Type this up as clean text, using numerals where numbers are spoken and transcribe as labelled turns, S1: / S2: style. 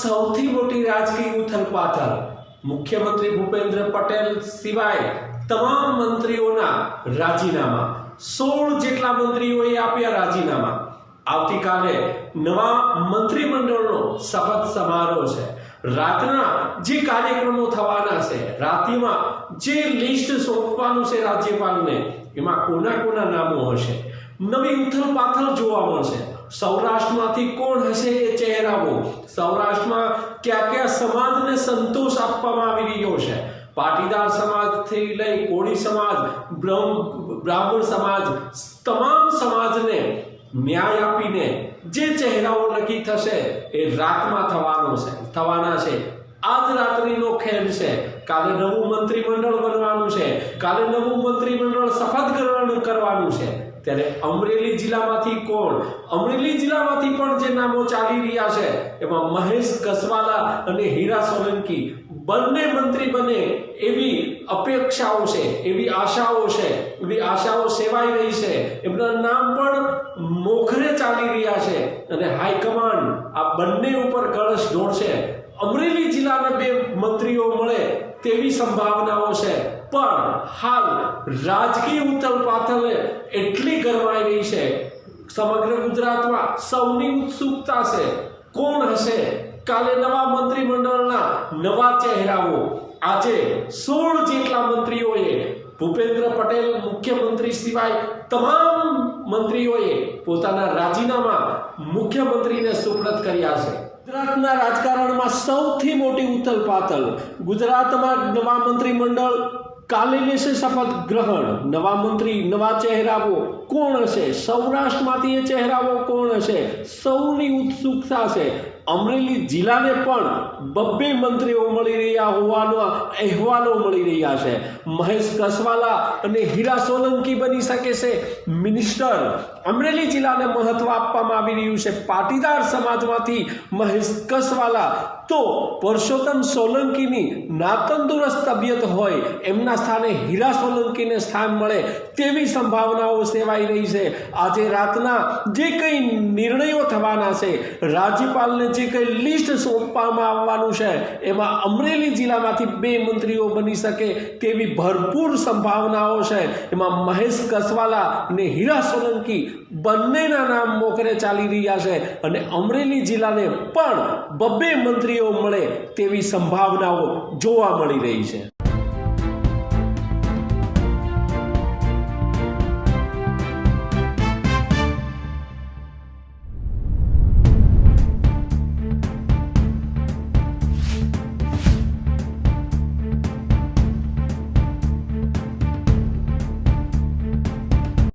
S1: સૌથી મોટી રાજકીય ઉથલપાથલ મુખ્યમંત્રી ભૂપેન્દ્ર પટેલ સિવાય તમામ મંત્રીઓના રાજીનામા 16 જેટલા મંત્રીઓએ આપ્યા રાજીનામા। આવતીકાલે નવા મંત્રીમંડળનો શપથ સમારોહ છે। રાતના જે કાર્યક્રમો થવાના છે, રાત્રિમાં જે લિસ્ટ સોંપવાનું છે રાજ્યપાલને, એમાં કોના કોના નામો હશે, નવી ઉથલપાથલ જોવા મળશે। સૌરાષ્ટ્રમાંથી કોણ હશે એ ચહેરાઓ, સૌરાષ્ટ્રમાં કયા કયા સમાજને સંતોષ આપવામાં આવી રહ્યો છે, પાટીદાર સમાજથી લઈ કોળી સમાજ, બ્રાહ્મણ સમાજ, તમામ સમાજને ન્યાય આપીને જે ચહેરાઓ નક્કી થશે એ રાતમાં થવાના છે। આજ રાત્રિનો ખેલ છે। કાલે નવું મંત્રીમંડળ બનવાનું છે, કાલે નવું મંત્રીમંડળ શપથ ગ્રહણ કરવાનું છે। ત્યારે અમરેલી જિલ્લામાંથી કોણ, અમરેલી જિલ્લામાંથી પણ જે નામો ચાલી રહ્યા છે એમાં મહેશ કસવાલા અને હીરા સોલંકી બંને મંત્રી બને એવી અપેક્ષાઓ છે, એવી આશાઓ સેવાઈ રહી છે। એમના નામ પણ મોખરે ચાલી રહ્યા છે અને હાઈકમાન્ડ આ બંને ઉપર કળશ ઢોળશે। અમરેલી જિલ્લાને 2 મંત્રીઓ મળે તેવી સંભાવનાઓ છે, પણ હાલ રાજકીય ઉથલપાથલ એટલી ગરમાઈ રહી છે, સમગ્ર ગુજરાતમાં સૌની ઉત્સુકતા છે કોણ હશે કાલે નવા મંત્રીમંડળના નવા ચહેરાઓ। આજે 16 જેટલા મંત્રીઓએ, ભૂપેન્દ્ર પટેલ મુખ્યમંત્રી સિવાય તમામ મંત્રીઓએ પોતાના રાજીનામા મુખ્યમંત્રીને સુપ્રત કર્યા છે। ગુજરાતના રાજકારણમાં સૌથી મોટી ઉથલપાથલ, ગુજરાતમાં નવા મંત્રીમંડળ કાલે લેશે શપથ ગ્રહણ, નવા મંત્રી, નવા ચહેરાઓ કોણ હશે, સૌરાષ્ટ્રમાંથી એ ચહેરાઓ કોણ હશે, સૌની ઉત્સુકતા છે। અમરેલી જિલ્લાને પણ 2 મંત્રીઓ મળી રહ્યા હોવાના અહેવાલો મળી રહ્યા છે। મહેશ કસવાલા અને હીરા સોલંકી બની શકે છે મિનિસ્ટર। અમરેલી જિલ્લાને મહત્વ આપવામાં આવી રહ્યું છે। પાટીદાર સમાજમાંથી મહેશ કસવાલા તો પરસોત્તમ સોલંકીની નાતંદુરસ્ત તબિયત હોય, એમના સ્થાને હીરા સોલંકીને સ્થાન મળે તેવી સંભાવનાઓ સેવાઈ રહી છે। આજે રાતના જે કંઈ નિર્ણયો થવાના છે, રાજ્યપાલને જે કંઈ લિસ્ટ સોંપવામાં આવવાનું છે, એમાં અમરેલી જિલ્લામાંથી 2 મંત્રીઓ બની શકે તેવી ભરપૂર સંભાવનાઓ છે। એમાં મહેશ કસવાલા અને હીરા સોલંકી બંનેના નામ મોખરે ચાલી રહ્યા છે અને અમરેલી જિલ્લાને પણ 2 મંત્રીઓ મળે તેવી સંભાવનાઓ જોવા મળી રહી છે।